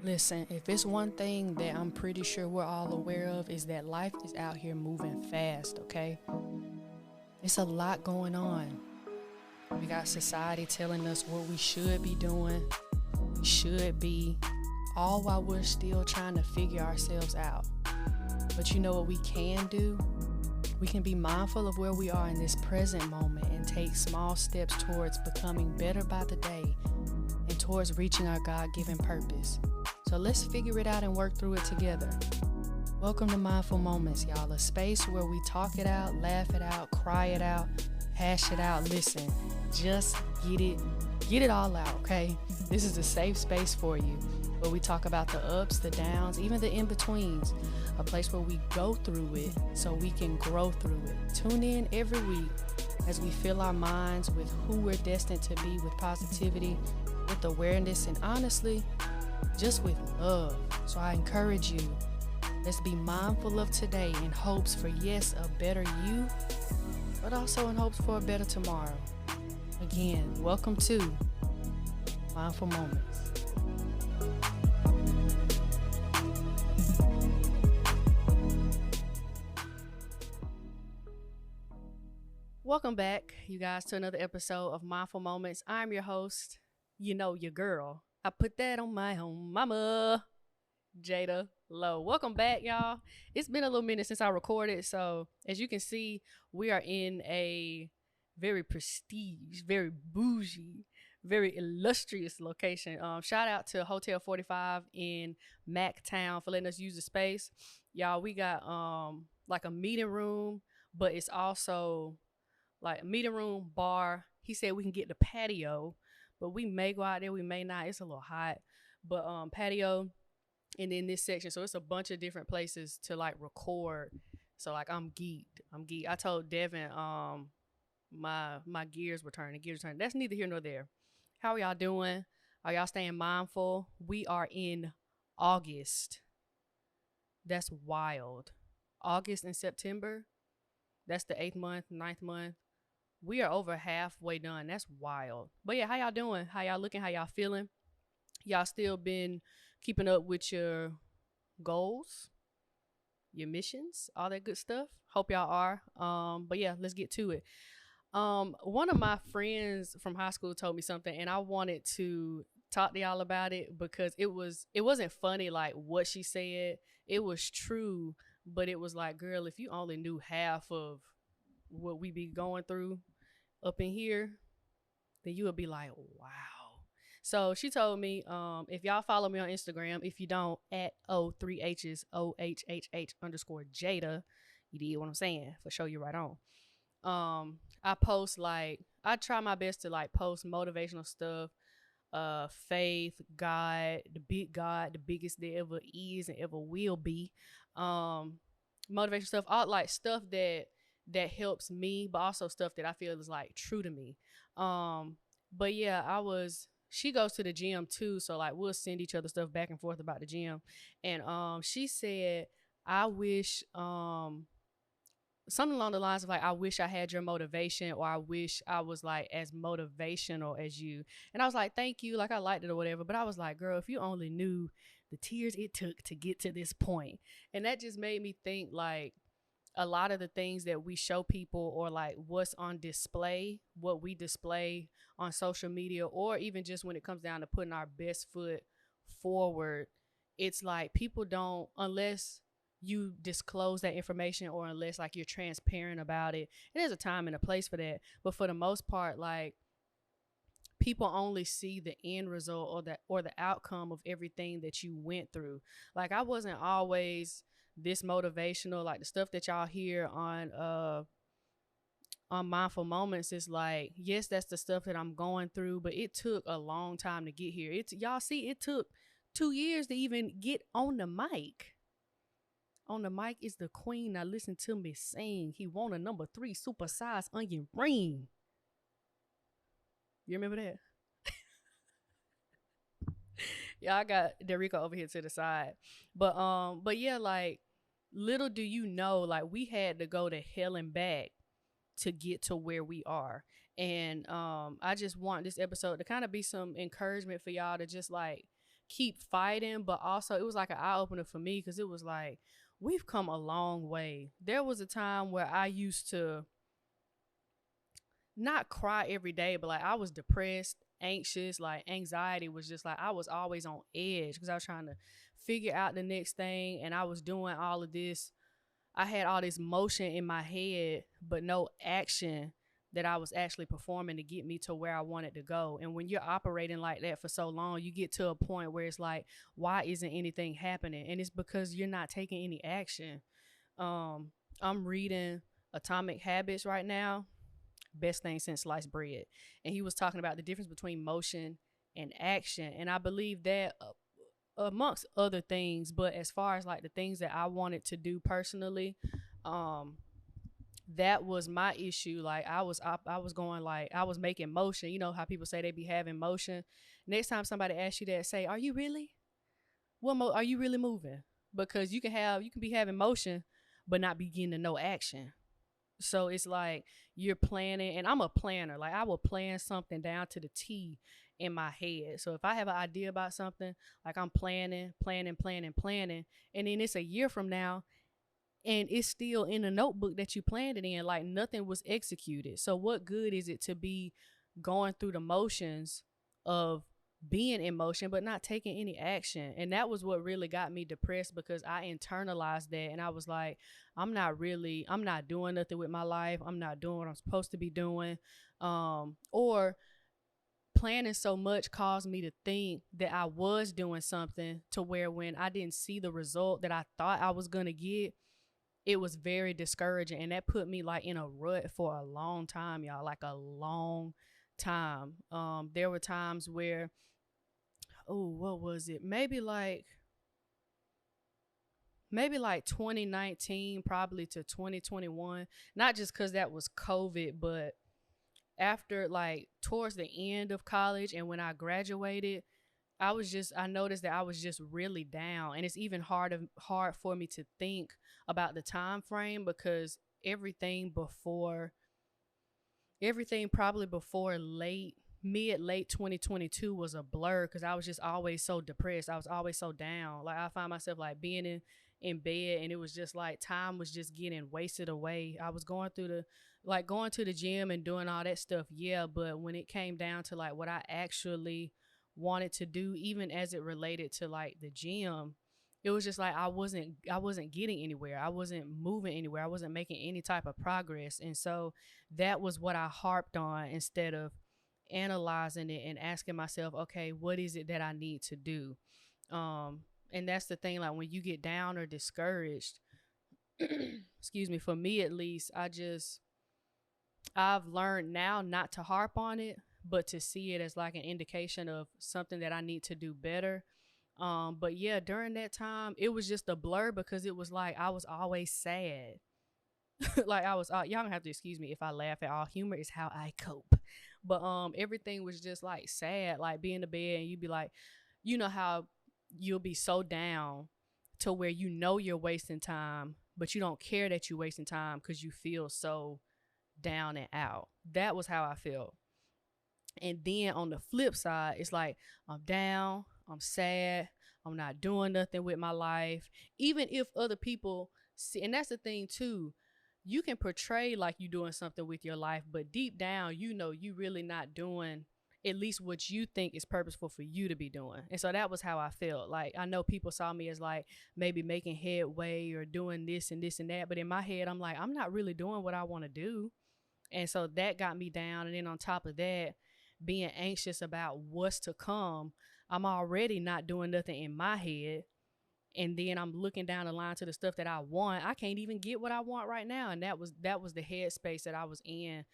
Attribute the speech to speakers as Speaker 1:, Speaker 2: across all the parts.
Speaker 1: Listen, if it's one thing that I'm pretty sure we're all aware of is that life is out here moving fast, okay? It's a lot going on. We got society telling us what we should be doing, we should be, all while we're still trying to figure ourselves out. But you know what we can do? We can be mindful of where we are in this present moment and take small steps towards becoming better by the day and towards reaching our God-given purpose. So let's figure it out and work through it together. Welcome to Mindful Moments, y'all. A space where we talk it out, laugh it out, cry it out, hash it out. Listen, just get it all out, okay? This is a safe space for you, where we talk about the ups, the downs, even the in-betweens. A place where we go through it so we can grow through it. Tune in every week as we fill our minds with who we're destined to be, with positivity, with awareness, and honestly, just with love. So I encourage you, let's be mindful of today in hopes for, yes, a better you, but also in hopes for a better tomorrow. Again, welcome to Mindful Moments. Welcome back, you guys, to another episode of Mindful Moments. I'm your host, your girl. I put that on my home mama, Jada Low. Welcome back, y'all. It's been a little minute since I recorded, so as you can see, we are in a very prestige, very bougie, very illustrious location. Shout out to Hotel 45 in Mactown for letting us use the space. Y'all, we got like a meeting room, but it's also like a meeting room, bar. He said we can get the patio, but we may go out there, we may not. It's a little hot, but patio, and then this section. So it's a bunch of different places to like record. So like I'm geeked. I told Devin my gears were turning. That's neither here nor there. How are y'all doing? Are y'all staying mindful? We are in August. That's wild. August and September. That's the 8th month, 9th month. We are over halfway done. That's wild. But yeah, how y'all doing? How y'all looking? How y'all feeling? Y'all still been keeping up with your goals, your missions, all that good stuff? Hope y'all are. But yeah, let's get to it. One of my friends from high school told me something, and I wanted to talk to y'all about it because it wasn't funny like what she said. It was true, but it was like, girl, if you only knew half of what we be going through up in here, then you would be like, wow. So she told me, if y'all follow me on Instagram, if you don't, at O3H's OHHH_Jada, you did what I'm saying, for sure, you right on. I post I try my best to like post motivational stuff, faith, God, the biggest there ever is and ever will be. Motivational stuff, all like stuff that helps me, but also stuff that I feel is like true to me. But yeah, she goes to the gym too, so like we'll send each other stuff back and forth about the gym. And she said, I wish something along the lines of like, I wish I had your motivation, or I wish I was like as motivational as you. And I was like, thank you, like I liked it or whatever. But I was like, girl, if you only knew the tears it took to get to this point. And that just made me think like a lot of the things that we show people, or like what's on display, what we display on social media, or even just when it comes down to putting our best foot forward, it's like people don't, unless you disclose that information, or unless like you're transparent about it. And there's a time and a place for that. But for the most part, like people only see the end result or the outcome of everything that you went through. Like I wasn't always this motivational. Like the stuff that y'all hear on Mindful Moments is like, yes, that's the stuff that I'm going through, but it took a long time to get here. Y'all see, it took 2 years to even get on the mic. On the mic is the queen. Now listen to me sing. He won a number 3 supersized onion ring. You remember that? Yeah, I got Derica over here to the side. But yeah, like little do you know, like we had to go to hell and back to get to where we are. And I just want this episode to kind of be some encouragement for y'all to just like keep fighting, but also it was like an eye opener for me because it was like we've come a long way. There was a time where I used to not cry every day, but like I was depressed, anxious, like anxiety was just like I was always on edge because I was trying to figure out the next thing and I was doing all of this. I had all this motion in my head, but no action that I was actually performing to get me to where I wanted to go. And when you're operating like that for so long, you get to a point where it's like, why isn't anything happening? And it's because you're not taking any action. Um, I'm reading Atomic Habits right now, best thing since sliced bread. And he was talking about the difference between motion and action. And I believe that amongst other things, but as far as like the things that I wanted to do personally, um, that was my issue. Like I was going like I was making motion. You know how people say they be having motion. Next time somebody asks you that, say, "Are you really? Are you really moving?" Because you can be having motion, but not be getting to no action. So it's like you're planning, and I'm a planner. Like I will plan something down to the T in my head. So if I have an idea about something, like I'm planning, and then it's a year from now, and it's still in a notebook that you planned it in, like nothing was executed. So what good is it to be going through the motions of being in motion but not taking any action? And that was what really got me depressed because I internalized that and I was like, I'm not doing nothing with my life. I'm not doing what I'm supposed to be doing. Or planning so much caused me to think that I was doing something to where when I didn't see the result that I thought I was going to get, it was very discouraging. And that put me like in a rut for a long time, y'all, like a long time. There were times where, oh, what was it? Maybe like 2019 probably to 2021, not just because that was COVID, but after like towards the end of college and when I graduated, I noticed that I was just really down, and it's even hard for me to think about the time frame because everything before everything probably before late 2022 was a blur because I was just always so depressed. I was always so down. Like I find myself like being in bed, and it was just like time was just getting wasted away. I was going to the gym and doing all that stuff, yeah, but when it came down to like what I actually wanted to do, even as it related to like the gym, it was just like I wasn't getting anywhere. I wasn't moving anywhere. I wasn't making any type of progress. And so that was what I harped on instead of analyzing it and asking myself, okay, what is it that I need to do? Um, and that's the thing, like when you get down or discouraged, excuse me, for me at least, I've learned now not to harp on it, but to see it as like an indication of something that I need to do better. But yeah, during that time, it was just a blur because it was like I was always sad. Like I was, y'all don't have to excuse me if I laugh at all. Humor is how I cope. But everything was just like sad. Like be in the bed and you'd be like, you know how you'll be so down to where you know you're wasting time, but you don't care that you're wasting time because you feel so down and out. That was how I felt. And then on the flip side, it's like I'm down, I'm sad, I'm not doing nothing with my life. Even if other people see, and that's the thing too, you can portray like you're doing something with your life, but deep down, you know, you really not doing at least what you think is purposeful for you to be doing. And so that was how I felt. Like I know people saw me as like maybe making headway or doing this and this and that, but in my head, I'm like, I'm not really doing what I want to do. And so that got me down. And then on top of that, being anxious about what's to come, I'm already not doing nothing in my head. And then I'm looking down the line to the stuff that I want. I can't even get what I want right now. And that was the headspace that I was in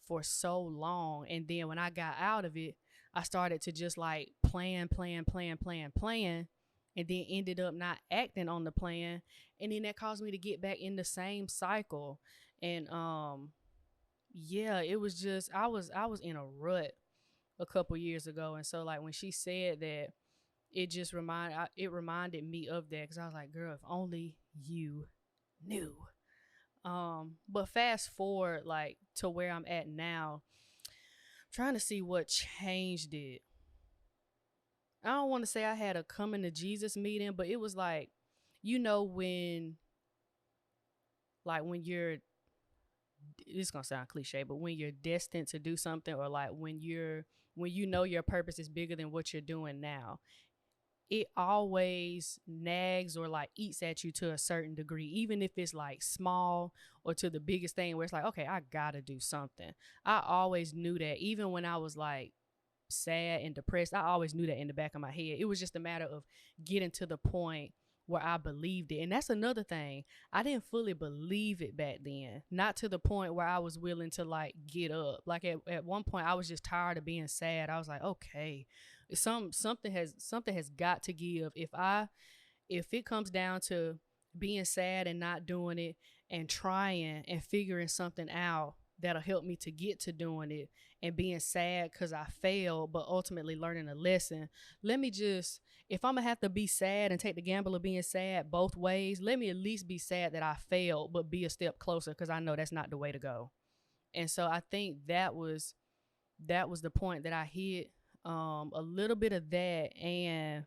Speaker 1: for so long. And then when I got out of it, I started to just like plan, and then ended up not acting on the plan. And then that caused me to get back in the same cycle. And yeah, it was just I was in a rut a couple years ago. And so like when she said that, it reminded me of that because I was like, girl, if only you knew. But fast forward like to where I'm at now, trying to see what changed it. I don't want to say I had a coming to Jesus meeting, but it was like, when when you're, it's gonna sound cliche, but when you're destined to do something, or like when you know your purpose is bigger than what you're doing now, it always nags or like eats at you to a certain degree, even if it's like small, or to the biggest thing where it's like, okay, I gotta do something. I always knew that, even when I was like sad and depressed, I always knew that in the back of my head. It was just a matter of getting to the point where I believed it. And that's another thing. I didn't fully believe it back then. Not to the point where I was willing to like get up. Like at one point I was just tired of being sad. I was like, okay, something has got to give. If it comes down to being sad and not doing it, and trying and figuring something out that'll help me to get to doing it, and being sad because I failed, but ultimately learning a lesson, let me just, if I'm gonna have to be sad and take the gamble of being sad both ways, let me at least be sad that I failed, but be a step closer, because I know that's not the way to go. And so I think that was the point that I hit, a little bit of that. And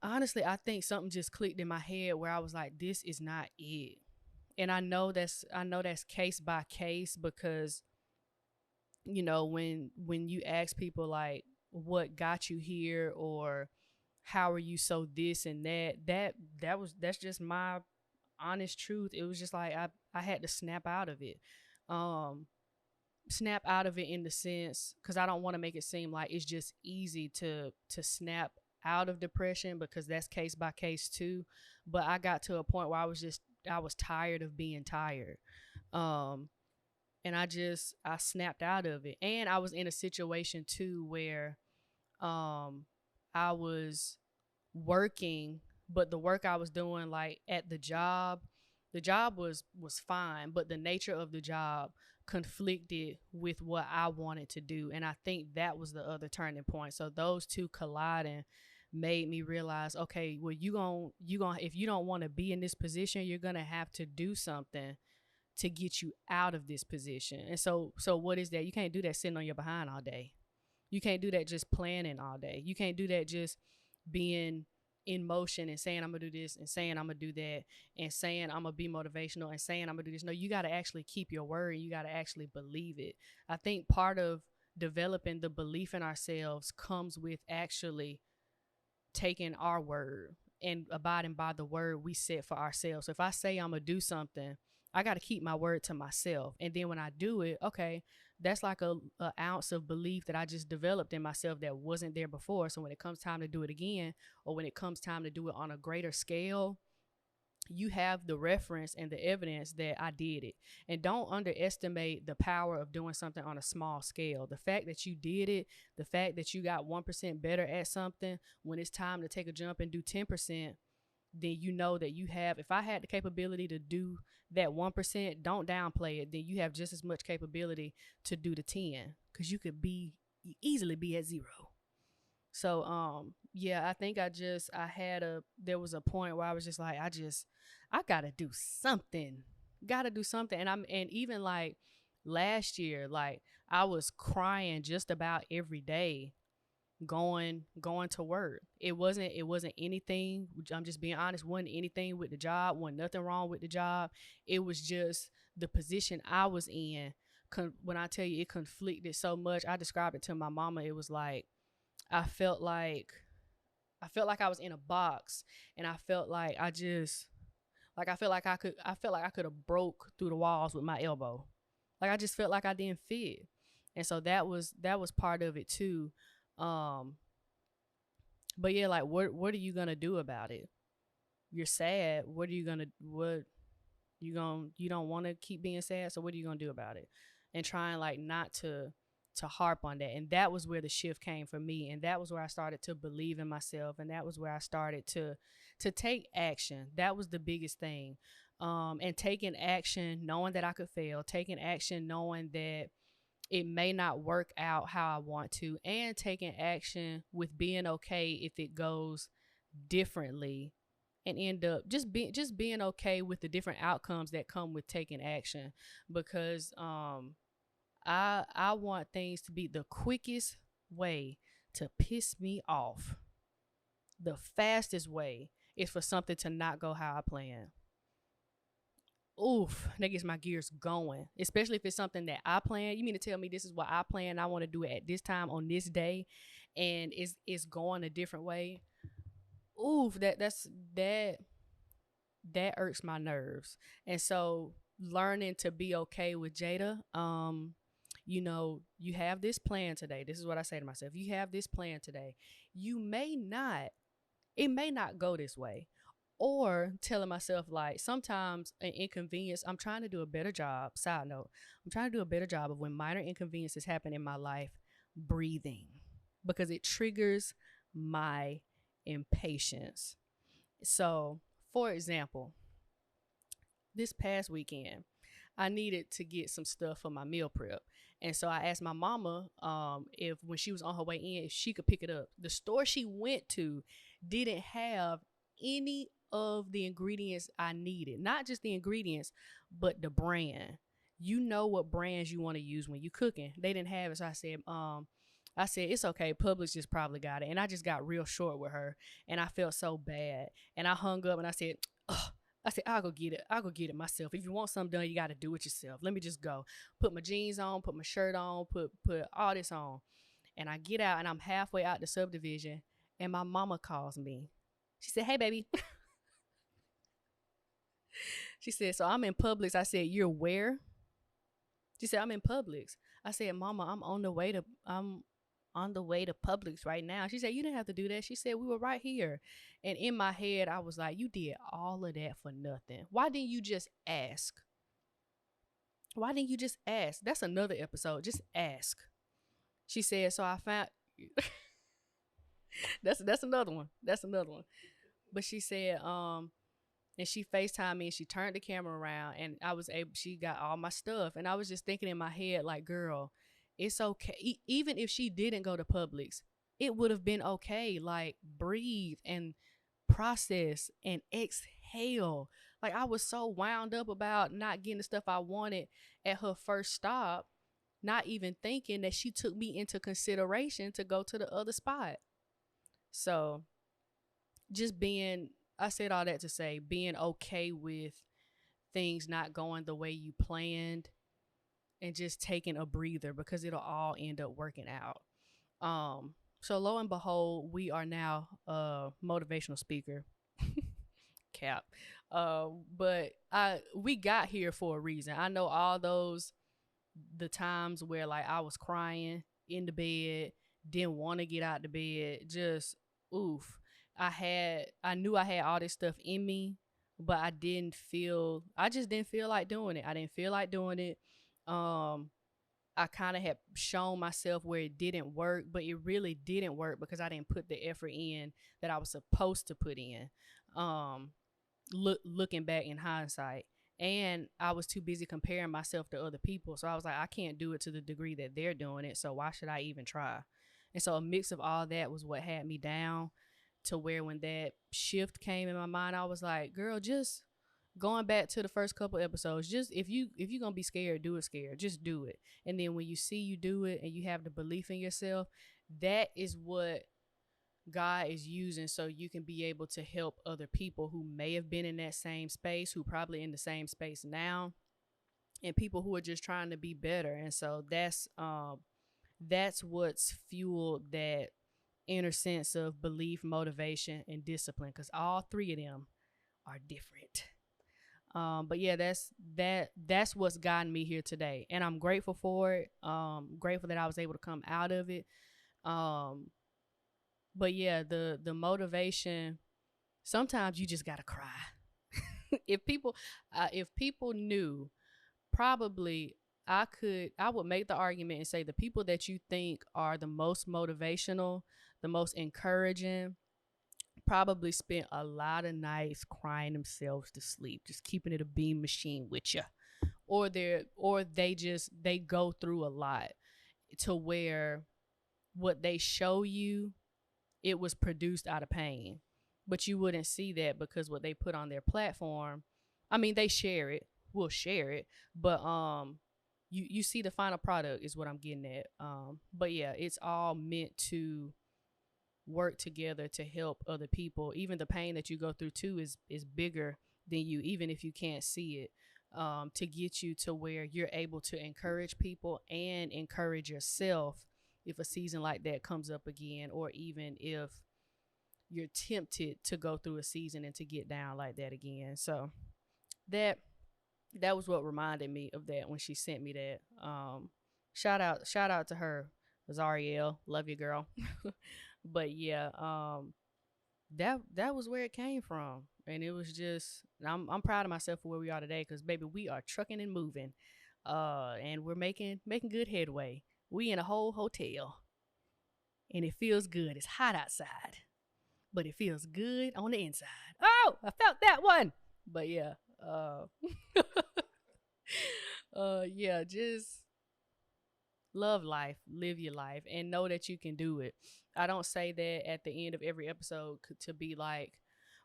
Speaker 1: honestly, I think something just clicked in my head where I was like, this is not it. And I know that's case by case, because when you ask people like, what got you here, or how are you so this and that's just my honest truth. It was just like I had to snap out of it. Um Snap out of it in the sense, because I don't want to make it seem like it's just easy to snap out of depression, because that's case by case too. But I got to a point where I was tired of being tired. um and I snapped out of it. And I was in a situation too where um I was working, but the work I was doing like at the job was fine, but the nature of the job conflicted with what I wanted to do. And I think that was the other turning point. So those two colliding made me realize, okay, well, you going to if you don't want to be in this position, you're going to have to do something to get you out of this position. And so what is that? You can't do that sitting on your behind all day. You can't do that just planning all day. You can't do that just being in motion and saying I'm gonna do this and saying I'm gonna do that and saying I'm gonna be motivational and saying I'm gonna do this. No, you got to actually keep your word, and you got to actually believe it. I think part of developing the belief in ourselves comes with actually taking our word and abiding by the word we set for ourselves. So if I say I'm gonna do something, I got to keep my word to myself. And then when I do it, okay, that's like a ounce of belief that I just developed in myself that wasn't there before. So when it comes time to do it again, or when it comes time to do it on a greater scale, you have the reference and the evidence that I did it. And don't underestimate the power of doing something on a small scale. The fact that you did it, the fact that you got 1% better at something, when it's time to take a jump and do 10%, then you know that you have, if I had the capability to do that 1%, don't downplay it. Then you have just as much capability to do the 10, because you could easily be at 0. So yeah, I think there was a point where I was just like, I gotta do something. Gotta do something. And even like last year, like I was crying just about every day going to work. It wasn't anything, I'm just being honest, wasn't anything with the job, wasn't nothing wrong with the job. It was just the position I was in. When I tell you it conflicted so much, I described it to my mama. It was like I felt like I was in a box, and I felt like I felt like I could have broke through the walls with my elbow. Like I just felt like I didn't fit. And so that was part of it too. um but yeah, like what are you gonna do about it? You're sad. You don't want to keep being sad, so what are you gonna do about it? And trying like not to harp on that. And that was where the shift came for me, and that was where I started to believe in myself, and that was where I started to take action. That was the biggest thing. And taking action knowing that I could fail, taking action knowing that it may not work out how I want to, and taking action with being okay if it goes differently, and end up just being okay with the different outcomes that come with taking action. Because I want things to be the quickest way to piss me off, the fastest way is for something to not go how I plan. Oof, that gets my gears going. Especially if it's something that I plan. You mean to tell me this is what I plan? I want to do it at this time on this day, and it's going a different way. Oof, that that irks my nerves. And so learning to be okay with Jada, you have this plan today. This is what I say to myself. You have this plan today. You may not, it may not go this way. Or telling myself, like, sometimes an inconvenience, I'm trying to do a better job. Side note, I'm trying to do a better job of when minor inconveniences happen in my life, breathing, because it triggers my impatience. So, for example, this past weekend, I needed to get some stuff for my meal prep. And so I asked my mama if when she was on her way in, if she could pick it up. The store she went to didn't have any of the ingredients I needed. Not just the ingredients, but the brand. You know what brands you want to use when you cooking. They didn't have it. So I said, it's okay. Publix just probably got it. And I just got real short with her. And I felt so bad. And I hung up and I said, ugh. I said, I'll go get it. I'll go get it myself. If you want something done, you got to do it yourself. Let me just go. Put my jeans on, put my shirt on, put all this on. And I get out and I'm halfway out the subdivision and my mama calls me. She said, hey, baby. She said, so I'm in Publix. I said, you're where? She said, I'm in Publix. I said, Mama, I'm on the way to Publix right now. She said, you didn't have to do that. She said, we were right here. And in my head, I was like, you did all of that for nothing. Why didn't you just ask? Why didn't you just ask? That's another episode. Just ask. She said, so I found that's another one. That's another one. But she said, and she FaceTimed me and she turned the camera around and she got all my stuff. And I was just thinking in my head, like, girl, it's okay. Even if she didn't go to Publix, it would have been okay. Like, breathe and process and exhale. Like, I was so wound up about not getting the stuff I wanted at her first stop, not even thinking that she took me into consideration to go to the other spot. So I said all that to say, being okay with things not going the way you planned and just taking a breather because it'll all end up working out. So lo and behold, we are now a motivational speaker. Cap. But we got here for a reason. I know all the times where like I was crying in the bed, didn't want to get out the bed, just oof. I knew I had all this stuff in me, but I just didn't feel like doing it. I didn't feel like doing it. I kind of had shown myself where it didn't work, but it really didn't work because I didn't put the effort in that I was supposed to put in. Looking back in hindsight, and I was too busy comparing myself to other people. So I was like, I can't do it to the degree that they're doing it. So why should I even try? And so a mix of all that was what had me down to where when that shift came in my mind, I was like, girl, just going back to the first couple episodes, just if you're gonna be scared, do it scared. Just do it. And then when you see you do it and you have the belief in yourself, that is what God is using so you can be able to help other people who may have been in that same space, who probably in the same space now, and people who are just trying to be better. And so that's what's fueled that inner sense of belief, motivation, and discipline, because all three of them are different. But yeah, that's what's gotten me here today, and I'm grateful for it. Grateful that I was able to come out of it. But yeah, the motivation, sometimes you just gotta cry. if people knew, probably I would make the argument and say the people that you think are the most motivational, the most encouraging, probably spent a lot of nights crying themselves to sleep, just keeping it a beam machine with you. Or they go through a lot to where what they show you, it was produced out of pain. But you wouldn't see that because what they put on their platform, I mean, they share it, we'll share it, but you see the final product is what I'm getting at. But yeah, it's all meant to work together to help other people. Even the pain that you go through too is bigger than you, even if you can't see it, to get you to where you're able to encourage people and encourage yourself if a season like that comes up again, or even if you're tempted to go through a season and to get down like that again. So that was what reminded me of that when she sent me that. Shout out to her, Zariel. Love you, girl. But yeah, that was where it came from, and it was just I'm proud of myself for where we are today, because baby, we are trucking and moving, and we're making good headway. We in a whole hotel, and it feels good. It's hot outside, but it feels good on the inside. Oh, I felt that one. But yeah, yeah, just love life, live your life, and know that you can do it. I don't say that at the end of every episode to be like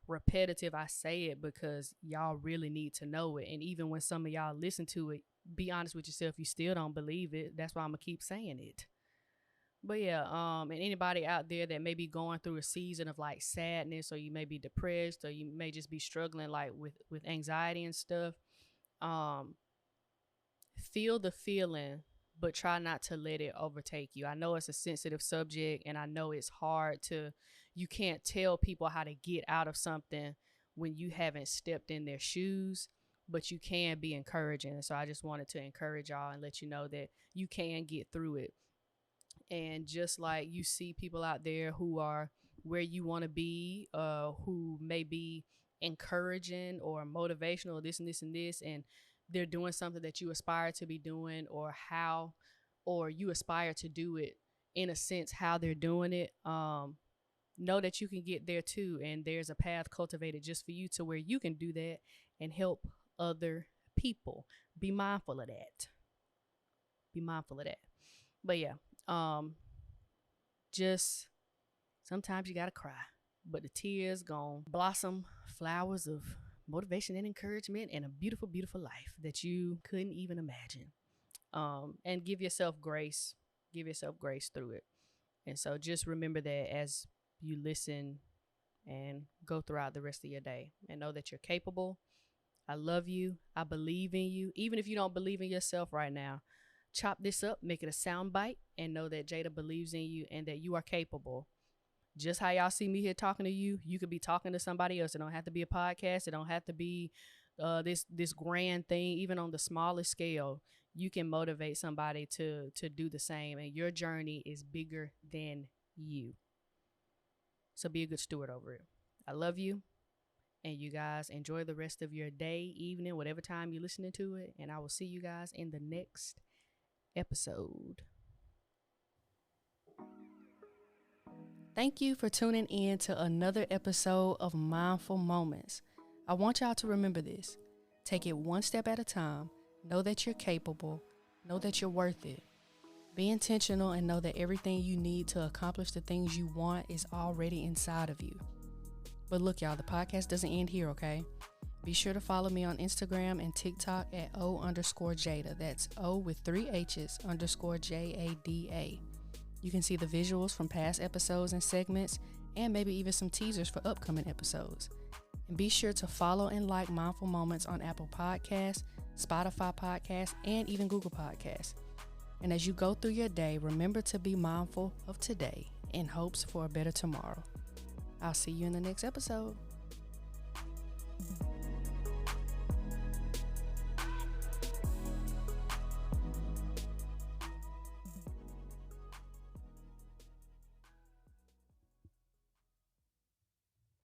Speaker 1: repetitive. I say it because y'all really need to know it. And even when some of y'all listen to it, be honest with yourself, you still don't believe it. That's why I'm gonna keep saying it. But yeah, and anybody out there that may be going through a season of like sadness, or you may be depressed, or you may just be struggling like with anxiety and stuff, um, feel the feeling, but try not to let it overtake you. I know it's a sensitive subject, and I know it's hard you can't tell people how to get out of something when you haven't stepped in their shoes, but you can be encouraging. So I just wanted to encourage y'all and let you know that you can get through it. And just like you see people out there who are where you want to be, who may be encouraging or motivational, this and this and this, and they're doing something that you aspire to be doing, or you aspire to do it in a sense how they're doing it. Know that you can get there too, and there's a path cultivated just for you to where you can do that and help other people. Be mindful of that. Be mindful of that. But yeah, just sometimes you gotta cry, but the tears gonna blossom flowers of motivation and encouragement and a beautiful, beautiful life that you couldn't even imagine. And give yourself grace. Give yourself grace through it. And so just remember that as you listen and go throughout the rest of your day, and know that you're capable. I love you. I believe in you. Even if you don't believe in yourself right now, chop this up, make it a sound bite, and know that Jada believes in you and that you are capable. Just how y'all see me here talking to you, you could be talking to somebody else. It don't have to be a podcast. It don't have to be this grand thing. Even on the smallest scale, you can motivate somebody to do the same, and your journey is bigger than you. So be a good steward over it. I love you, and you guys enjoy the rest of your day, evening, whatever time you're listening to it, and I will see you guys in the next episode. Thank you for tuning in to another episode of Mindful Moments. I want y'all to remember this. Take it one step at a time. Know that you're capable. Know that you're worth it. Be intentional and know that everything you need to accomplish the things you want is already inside of you. But look, y'all, the podcast doesn't end here, okay? Be sure to follow me on Instagram and TikTok at O_Jada. That's O with 3 H's _JADA. You can see the visuals from past episodes and segments, and maybe even some teasers for upcoming episodes. And be sure to follow and like Mindful Moments on Apple Podcasts, Spotify Podcasts, and even Google Podcasts. And as you go through your day, remember to be mindful of today in hopes for a better tomorrow. I'll see you in the next episode.